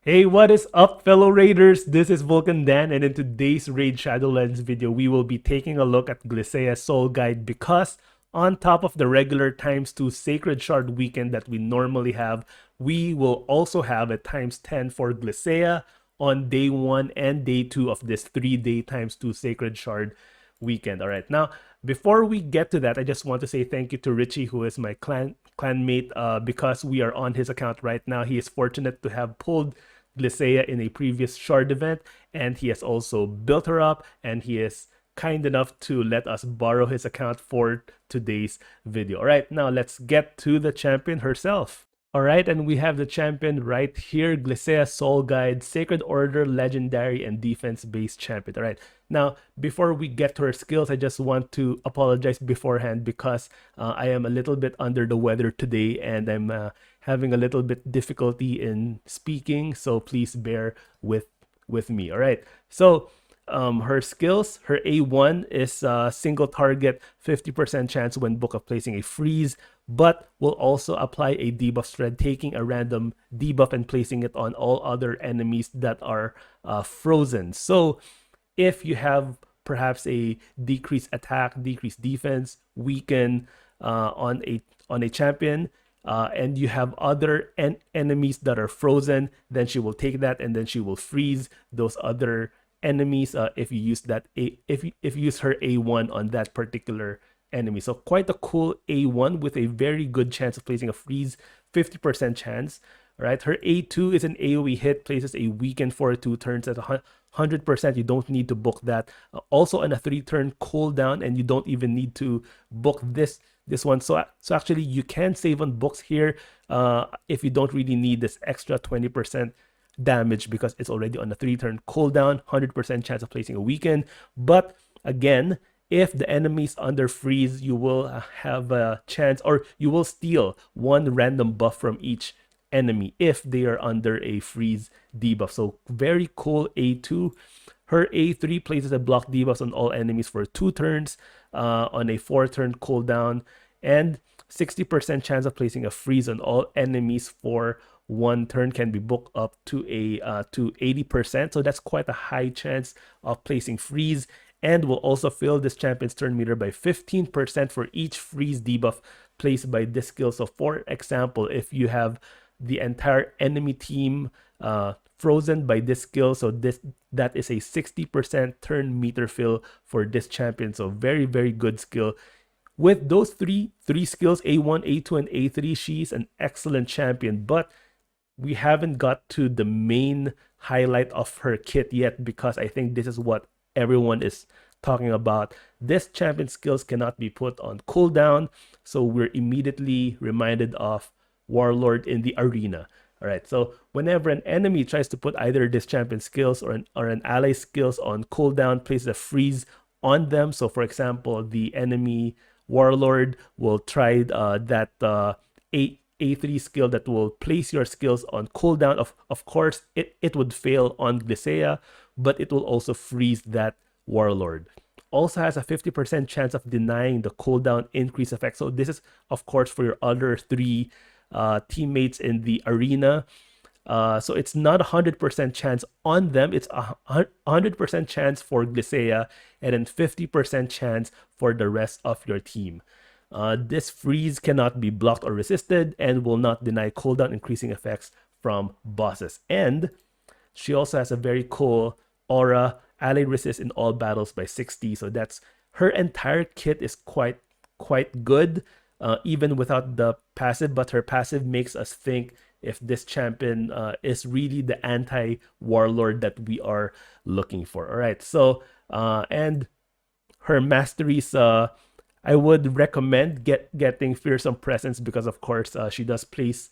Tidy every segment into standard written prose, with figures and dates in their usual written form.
Hey, what is up, fellow raiders? This is Vulcan Dan, and in today's Raid Shadowlands video, we will be taking a look at Gliseah Soulguide because on top of the regular ×2 Sacred Shard weekend that we normally have, we will also have a ×10 for Glissaya on day 1 and day 2 of this 3-day ×2 Sacred Shard weekend. All right, now before we get to that, I just want to say thank you to Ritchiy, who is my clanmate, because we are on his account right now. He is fortunate to have pulled Glissaya in a previous shard event, and he has also built her up, and he is kind enough to let us borrow his account for today's video. All right, now let's get to the champion herself. All right, and we have the champion right here, Gliseah Soulguide, Sacred Order, Legendary, and Defense-based champion. All right, now before we get to her skills, I just want to apologize beforehand because I am a little bit under the weather today, and I'm having a little bit difficulty in speaking, so please bear with me. All right, so her skills, her A1 is single target, 50% chance when book of placing a freeze, but will also apply a debuff thread, taking a random debuff and placing it on all other enemies that are frozen. So if you have perhaps a decreased attack, decreased defense, weaken on a champion, and you have other enemies that are frozen, then she will take that and then she will freeze those other enemies if you use that if you use her A1 on that particular enemy. So quite a cool A1 with a very good chance of placing a freeze, 50% chance. All right, her A2 is an AoE hit, places a weaken for 2 turns at 100%. You don't need to book that. Also on a 3-turn cooldown, and you don't even need to book this one. So actually you can save on books here if you don't really need this extra 20% damage because it's already on a 3-turn cooldown, 100% chance of placing a weaken. But again, if the enemy's under freeze, you will have a chance, or you will steal one random buff from each enemy if they are under a freeze debuff. So very cool A2. Her A3 places a block debuff on all enemies for 2 turns on a 4-turn cooldown, and 60% chance of placing a freeze on all enemies for 1 turn, can be booked up to 80%. So that's quite a high chance of placing freeze, and will also fill this champion's turn meter by 15% for each freeze debuff placed by this skill. So for example, if you have the entire enemy team frozen by this skill, so that is a 60% turn meter fill for this champion. So very good skill. With those three skills, A1, A2, and A3, she's an excellent champion. But we haven't got to the main highlight of her kit yet, because I think this is what everyone is talking about. This champion skills cannot be put on cooldown, so we're immediately reminded of Warlord in the arena. All right, so whenever an enemy tries to put either this champion skills or an ally skills on cooldown, places a freeze on them. So for example, the enemy Warlord will try that A3 skill that will place your skills on cooldown. Of course, it would fail on Glissaya, but it will also freeze that Warlord. Also has a 50% chance of denying the cooldown increase effect. So this is, of course, for your other 3 teammates in the arena. So it's not 100% chance on them. It's 100% chance for Glissaya, and then 50% chance for the rest of your team. This freeze cannot be blocked or resisted, and will not deny cooldown increasing effects from bosses. And she also has a very cool aura, ally resist in all battles by 60. So that's her entire kit is quite good, even without the passive. But her passive makes us think if this champion is really the anti-warlord that we are looking for. All right, so and her masteries, I would recommend getting Fearsome Presence, because of course she does place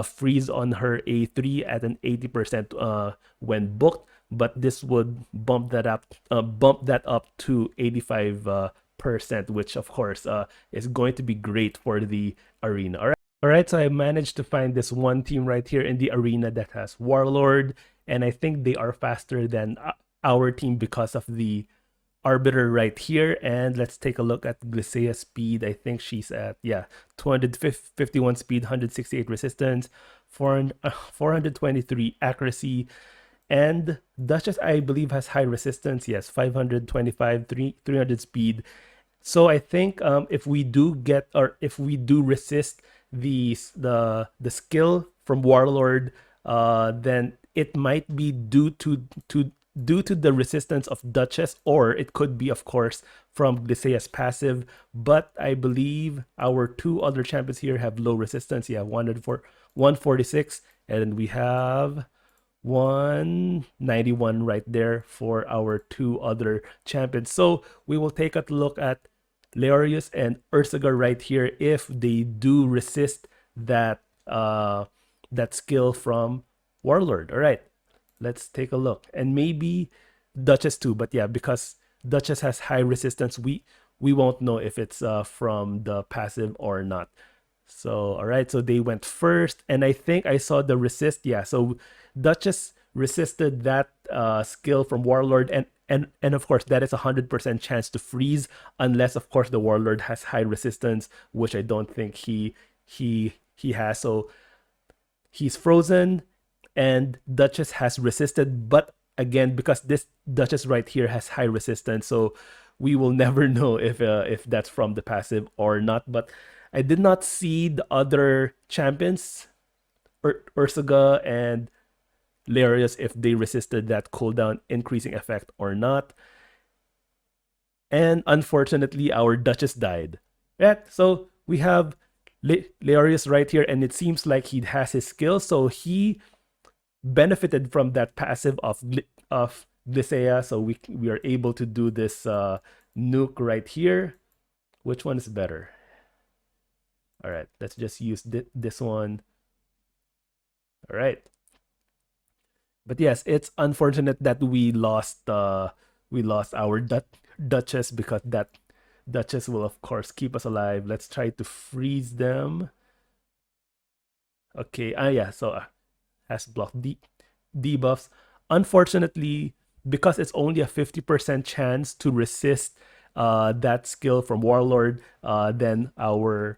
freeze on her A3 at an 80% when booked, but this would bump that up to 85%, which of course is going to be great for the arena. All right, so I managed to find this one team right here in the arena that has Warlord, and I think they are faster than our team because of the Arbiter right here. And let's take a look at Glissaya speed. I think she's at 251 speed, 168 resistance, 423 accuracy, and Duchess, I believe, has high resistance. Yes, 525, 300 speed. So I think if we do get, or if we do resist the skill from Warlord, then it might be due to the resistance of Duchess, or it could be, of course, from Gliseah's passive. But I believe our two other champions here have low resistance. Yeah, 146, and we have 191 right there for our two other champions. So we will take a look at Leorius and Ursaga right here if they do resist that that skill from Warlord. All right, let's take a look, and maybe Duchess too. But yeah, because Duchess has high resistance, we won't know if it's from the passive or not. So all right, so they went first, and I think I saw the resist. Yeah, so Duchess resisted that skill from Warlord, and of course that is 100% chance to freeze, unless of course the Warlord has high resistance, which I don't think he has. So he's frozen, and Duchess has resisted, but again, because this Duchess right here has high resistance, so we will never know if that's from the passive or not. But I did not see the other champions, Ursaga and Leorius, if they resisted that cooldown increasing effect or not. And unfortunately, our Duchess died. Yeah, so we have Leorius right here, and it seems like he has his skills, so he benefited from that passive of Glissaya, so we are able to do this nuke right here. Which one is better? All right, let's just use this one. All right. But yes, it's unfortunate that we lost our Duchess, because that Duchess will of course keep us alive. Let's try to freeze them. Okay, yeah, so has blocked debuffs. Unfortunately, because it's only a 50% chance to resist that skill from Warlord, then our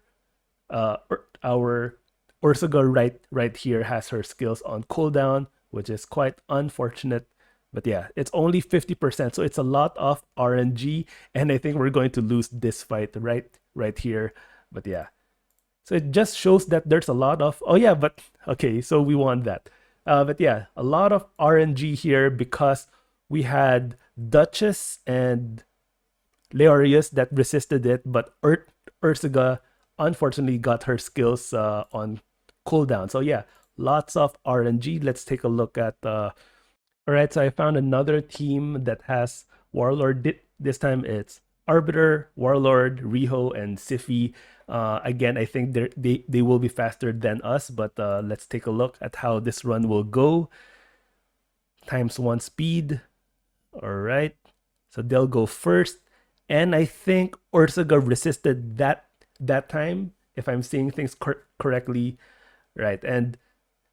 Ursaga right here has her skills on cooldown, which is quite unfortunate. But yeah, it's only 50%, so it's a lot of RNG, and I think we're going to lose this fight right here. But yeah, so it just shows that there's a lot of, oh yeah, but okay, so we won that. But yeah, a lot of RNG here, because we had Duchess and Leorius that resisted it, but Ursaga unfortunately got her skills on cooldown. So yeah, lots of RNG. Let's take a look at all right, so I found another team that has Warlord. This time it's Arbiter, Warlord, Riho, and Siphi. Again, I think they will be faster than us, but let's take a look at how this run will go. ×1 speed. All right, so they'll go first, and I think Ursaga resisted that time, if I'm seeing things correctly, right? And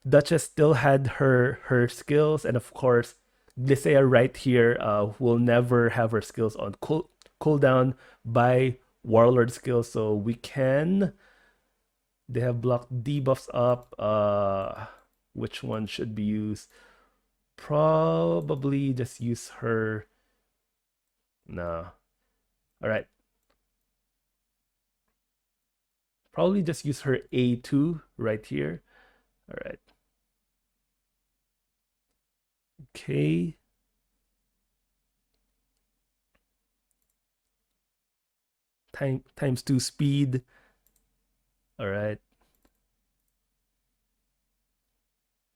Duchess still had her skills, and of course Glissaya right here will never have her skills on cooldown by Warlord skills, so we can, they have blocked debuffs up. Which one should be used? Probably just use her. No. All right, probably just use her A2 right here. All right. Okay. ×2 speed. All right.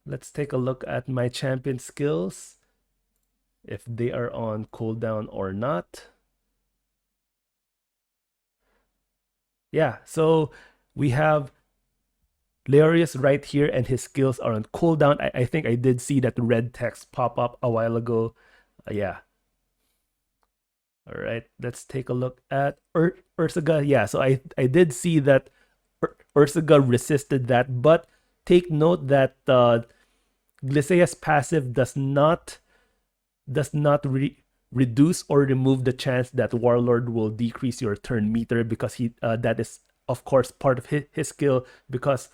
Let's take a look at my champion skills, if they are on cooldown or not. Yeah, so we have Leorius right here, and his skills are on cooldown. I think I did see that red text pop up a while ago. Yeah. All right, let's take a look at Ursaga. Yeah, so I did see that Ursaga resisted that, but take note that Gliseah's passive does not reduce or remove the chance that Warlord will decrease your turn meter, because that is of course part of his skill, because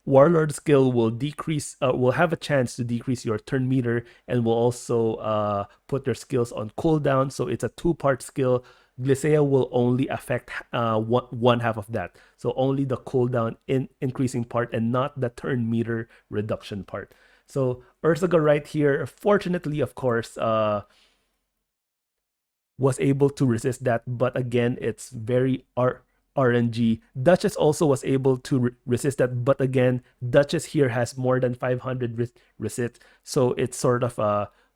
Warlord skill will decrease, will have a chance to decrease your turn meter, and will also put your skills on cooldown. So it's a two-part skill. Glissaya will only affect one half of that. So only the cooldown increasing part and not the turn meter reduction part. So Ursaga right here, fortunately, of course, was able to resist that. But again, it's very RNG. Duchess also was able to resist that. But again, Duchess here has more than 500 resist. So it's sort of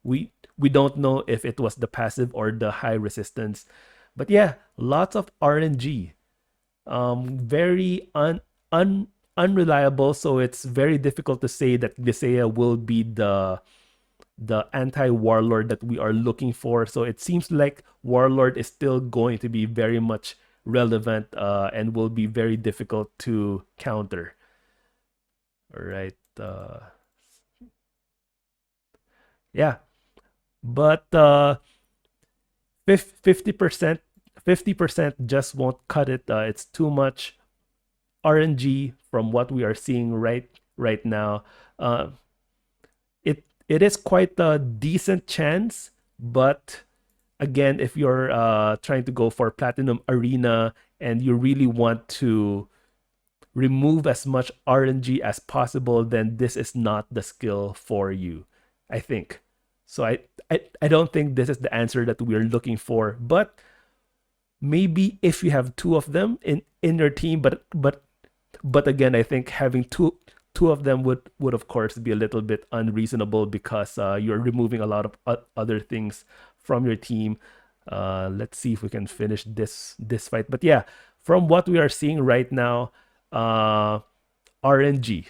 we don't know if it was the passive or the high resistance. But yeah, lots of RNG. Very unreliable. So it's very difficult to say that Glissaya will be the anti-warlord that we are looking for. So it seems like warlord is still going to be very much relevant and will be very difficult to counter. All right. Yeah, but 50% 50% just won't cut it. It's too much RNG from what we are seeing right now. It is quite a decent chance, but again, if you're trying to go for Platinum Arena and you really want to remove as much RNG as possible, then this is not the skill for you, I think. So I don't think this is the answer that we're looking for, but maybe if you have two of them in your team, but again, I think having two of them would of course be a little bit unreasonable because you're removing a lot of other things from your team. Let's see if we can finish this fight. But yeah, from what we are seeing right now, RNG,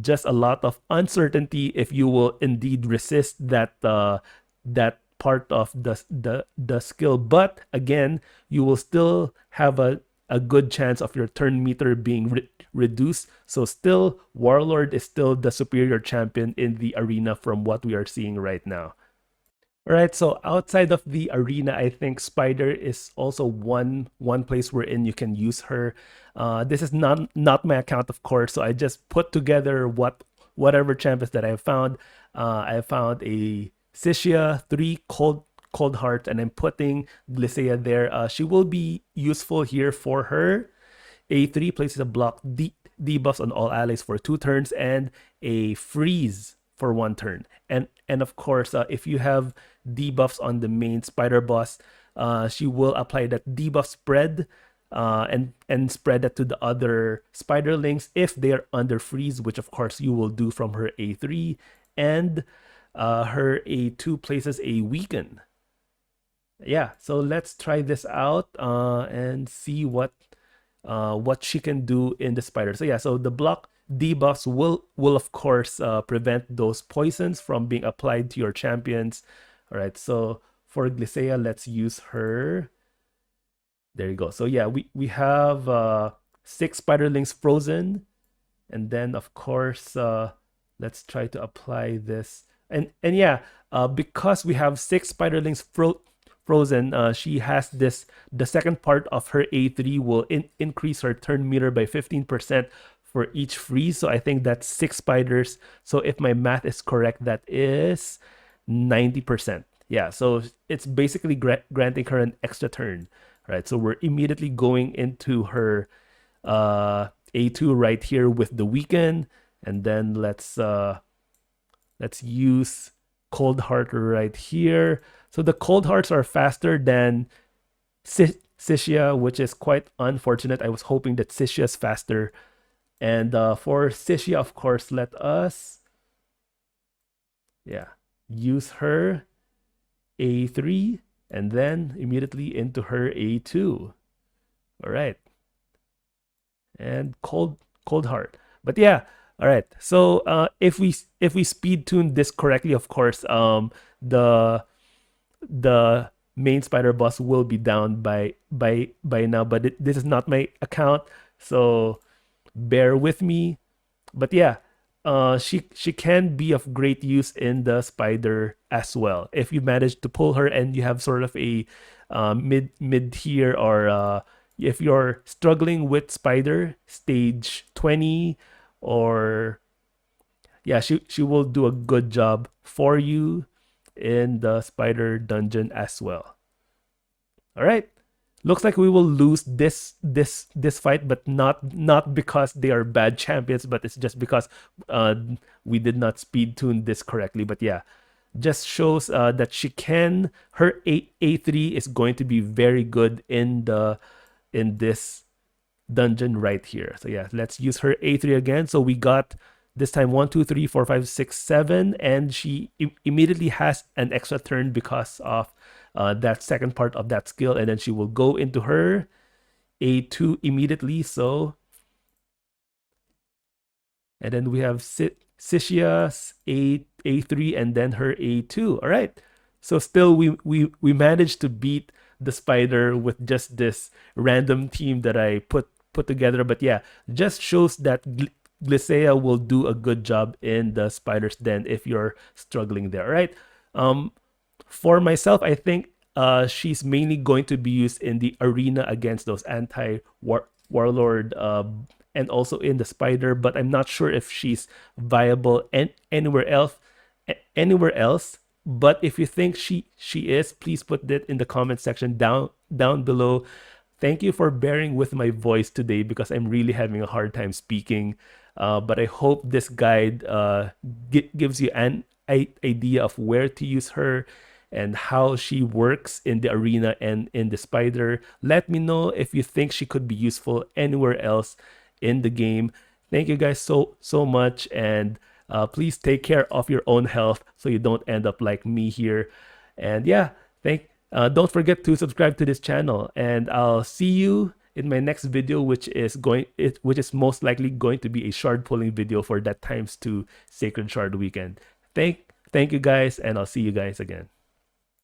just a lot of uncertainty if you will indeed resist that that part of the skill. But again, you will still have a good chance of your turn meter being reduced. So still, Warlord is still the superior champion in the arena from what we are seeing right now. All right, so outside of the arena, I think Spider is also one place wherein you can use her. This is not my account, of course, so I just put together whatever champions that I found. I found a Ritchiy, 3 cold hearts, and I'm putting Glissaya there. She will be useful here for her. A3 places a block debuffs on all allies for 2 turns and a freeze for 1 turn. And of course, if you have debuffs on the main spider boss, she will apply that debuff spread and spread that to the other spiderlings if they are under freeze, which of course you will do from her A3. And her A2 places a weaken. Yeah, so let's try this out and see what she can do in the spider. So yeah, so the block debuffs will of course prevent those poisons from being applied to your champions. All right, so for Glissaya, let's use her. There you go. So yeah, we have 6 spiderlings frozen, and then of course let's try to apply this. And yeah, because we have 6 spiderlings frozen, she has this. The second part of her A3 will increase her turn meter by 15% for each freeze. So I think that's 6 spiders. So if my math is correct, that is 90%. Yeah, so it's basically granting her an extra turn. All right, so we're immediately going into her A2 right here with the weaken, and then let's use Cold Heart right here. So the Cold Hearts are faster than Ritchiy, which is quite unfortunate. I was hoping that Ritchiy is faster. And for Ritchiy, of course, let us use her A3 and then immediately into her A2. All right. And Cold Heart. But yeah, all right. So if we speed tune this correctly, of course, the main spider boss will be down by now. But this is not my account, so bear with me. But yeah, she can be of great use in the spider as well if you manage to pull her and you have sort of a mid tier, or if you're struggling with spider stage 20 or yeah, she will do a good job for you in the spider dungeon as well. All right. Looks like we will lose this fight, but not because they are bad champions, but it's just because uh we did not speed tune this correctly. But yeah, just shows that she can, her A3 is going to be very good in this dungeon right here. So yeah, let's use her A3 again. So we got this time 1, 2, 3, 4, 5, 6, 7, and she immediately has an extra turn because of that second part of that skill, and then she will go into her A2 immediately. So, and then we have Sishia's A3 and then her A2. All right. So still we managed to beat the spider with just this random team that I put together. But yeah, just shows that Glissaya will do a good job in the spider's den if you're struggling there. All right. For myself, I think she's mainly going to be used in the arena against those anti-warlord and also in the spider, but I'm not sure if she's viable anywhere else. Anywhere else. But if you think she is, please put that in the comment section down below. Thank you for bearing with my voice today because I'm really having a hard time speaking. But I hope this guide gives you an idea of where to use her and how she works in the arena and in the spider. Let me know if you think she could be useful anywhere else in the game. Thank you guys so much, and please take care of your own health so you don't end up like me here. And yeah, don't forget to subscribe to this channel, and I'll see you in my next video, which is most likely going to be a shard pulling video for that ×2 Sacred Shard weekend. Thank you guys, and I'll see you guys again.